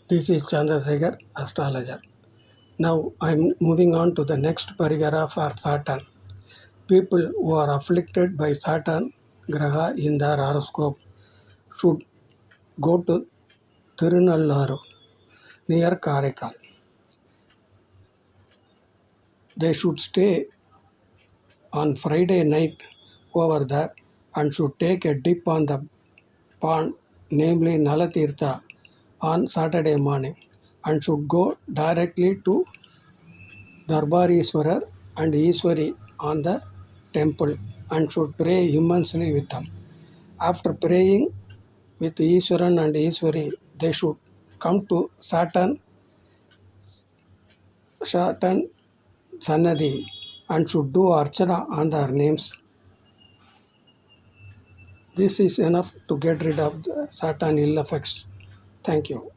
This is Chandrasekhar, astrologer. Now I'm moving on to the next paragraph for Saturn. People who are afflicted by Saturn Graha in their horoscope should go to Tirunallur near Karaikal. They should stay on Friday night over there and should take a dip on the pond, namely Nalatirtha, on Saturday morning and should go directly to Darbariswarar and Iswari on the temple and should pray immensely with them. After praying with Iswaran and Iswari, they should come to Saturn Sannadhi and should do Archana on their names. This is enough to get rid of the Saturn ill effects. Thank you.